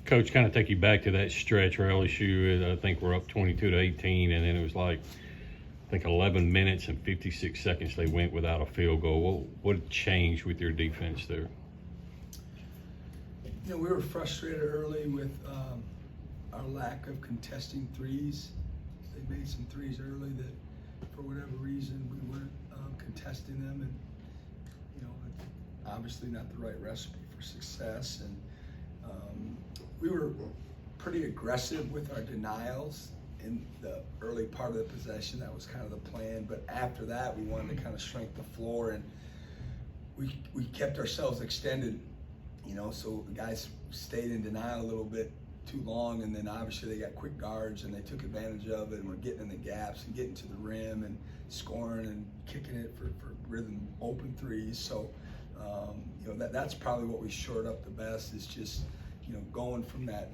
Coach, kind of take you back to that stretch where LSU, I think we're up 22-18, and then it was like, I think 11 minutes and 56 seconds they went without a field goal. What changed with your defense there? You know, we were frustrated early with our lack of contesting threes. They made some threes early that, for whatever reason, we weren't contesting them, and you know, obviously not the right recipe for success. And we were pretty aggressive with our denials in the early part of the possession. That was kind of the plan. But after that, we wanted to kind of shrink the floor, and we kept ourselves extended. You know, so the guys stayed in denial a little bit too long, and then obviously they got quick guards and they took advantage of it, and we're getting in the gaps and getting to the rim and scoring and kicking it for rhythm open threes. So you know, that's probably what we shored up the best, is just, you know, going from that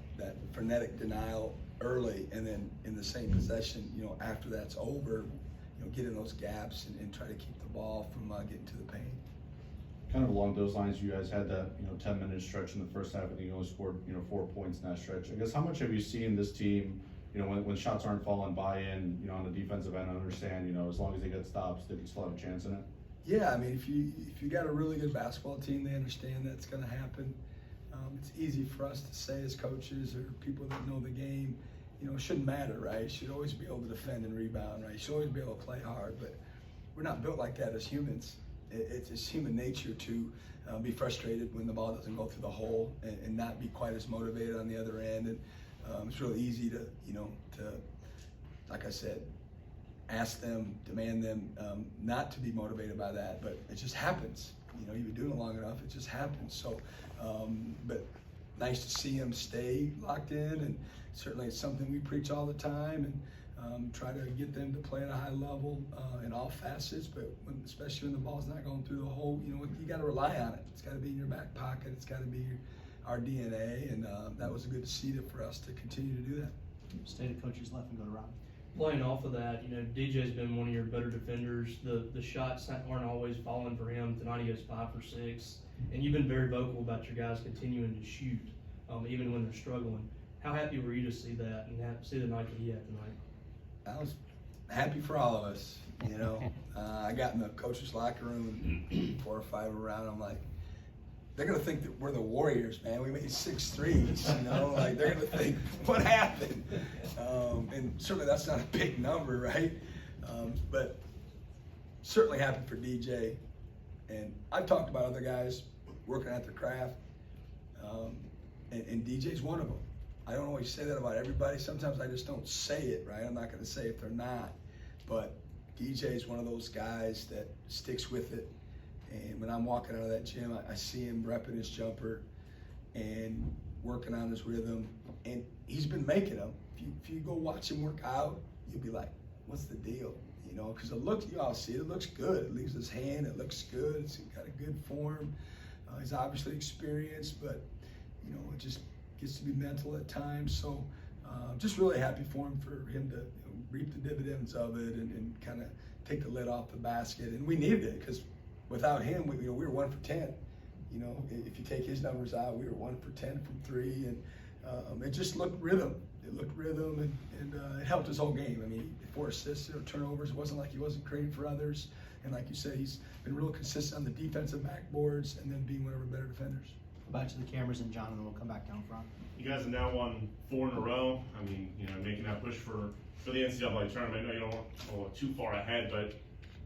frenetic denial early, and then in the same possession, you know, after that's over, you know, get in those gaps and try to keep the ball from getting to the paint. Kind of along those lines, you guys had that, you know, 10-minute stretch in the first half, and you only scored, you know, 4 points in that stretch. I guess, how much have you seen this team, you know, when shots aren't falling, buy in, you know, on the defensive end, understand, you know, as long as they get stops, they can still have a chance in it? Yeah, I mean, if you got a really good basketball team, they understand that's going to happen. It's easy for us to say as coaches or people that know the game, you know, it shouldn't matter, right? You should always be able to defend and rebound, right? You should always be able to play hard, but we're not built like that as humans. It's human nature to be frustrated when the ball doesn't go through the hole, and not be quite as motivated on the other end. And it's really easy to, you know, like I said, ask them, demand them not to be motivated by that, but it just happens. You know, you've been doing it long enough, it just happens. So, but nice to see them stay locked in, and certainly it's something we preach all the time, and try to get them to play at a high level in all facets, but especially when the ball's not going through the hole, you know, you got to rely on it. It's got to be in your back pocket. It's got to be our DNA, and that was a good seed for us to continue to do that. Stay the coaches left and go to Rob. Playing off of that, you know, DJ's been one of your better defenders. The shots aren't always falling for him. Tonight he goes 5 for 6, and you've been very vocal about your guys continuing to shoot, even when they're struggling. How happy were you to see that and see the night that he had tonight? I was happy for all of us, you know. I got in the coach's locker room, 4 or 5 around. I'm like, they're gonna think that we're the Warriors, man. We made 6 threes, you know. Like, they're gonna think, what happened? And certainly that's not a big number, right? But certainly happy for DJ. And I've talked about other guys working at their craft, and DJ's one of them. I don't always say that about everybody. Sometimes I just don't say it, right? I'm not going to say if they're not. But DJ is one of those guys that sticks with it. And when I'm walking out of that gym, I see him repping his jumper and working on his rhythm. And he's been making them. If you go watch him work out, you'll be like, what's the deal? You know, because it looks, you all see it looks good. It leaves his hand, it looks good. It's got a good form. He's obviously experienced, but, you know, it just gets to be mental at times. So just really happy for him to, you know, reap the dividends of it, and kind of take the lid off the basket. And we needed it, because without him, we were 1 for 10. You know, if you take his numbers out, we were 1 for 10 from 3, and it just looked rhythm. It looked rhythm, and it helped his whole game. I mean, 4 assists or turnovers. It wasn't like he wasn't creating for others. And like you said, he's been real consistent on the defensive backboards, and then being one of our better defenders. Go back to the cameras, and John, and then we'll come back down front. You guys have now won 4 in a row. I mean, you know, making that push for the NCAA tournament. I know you don't want to go too far ahead, but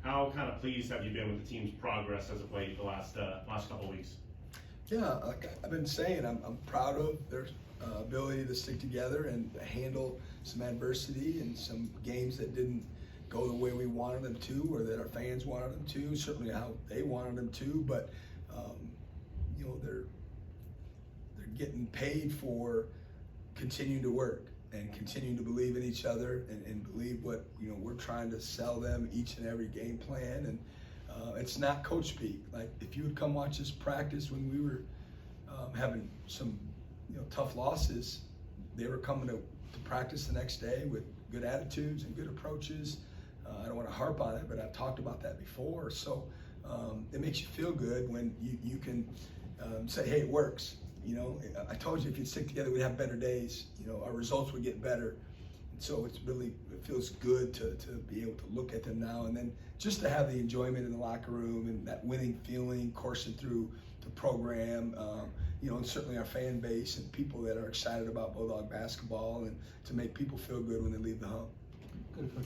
how kind of pleased have you been with the team's progress as of late the last couple of weeks? Yeah, like I've been saying, I'm proud of their ability to stick together and handle some adversity and some games that didn't go the way we wanted them to, or that our fans wanted them to, certainly how they wanted them to, but you know, they're getting paid for continuing to work and continuing to believe in each other, and believe what, you know, we're trying to sell them each and every game plan. And it's not coach speak. Like, if you would come watch us practice when we were having some, you know, tough losses, they were coming to practice the next day with good attitudes and good approaches. I don't want to harp on it, but I've talked about that before. So it makes you feel good when you can say, hey, it works. You know, I told you if you'd stick together, we'd have better days. You know, our results would get better. And so it feels good to be able to look at them now, and then just to have the enjoyment in the locker room and that winning feeling coursing through the program, you know, and certainly our fan base and people that are excited about Bulldog basketball, and to make people feel good when they leave the hub. Go to Coach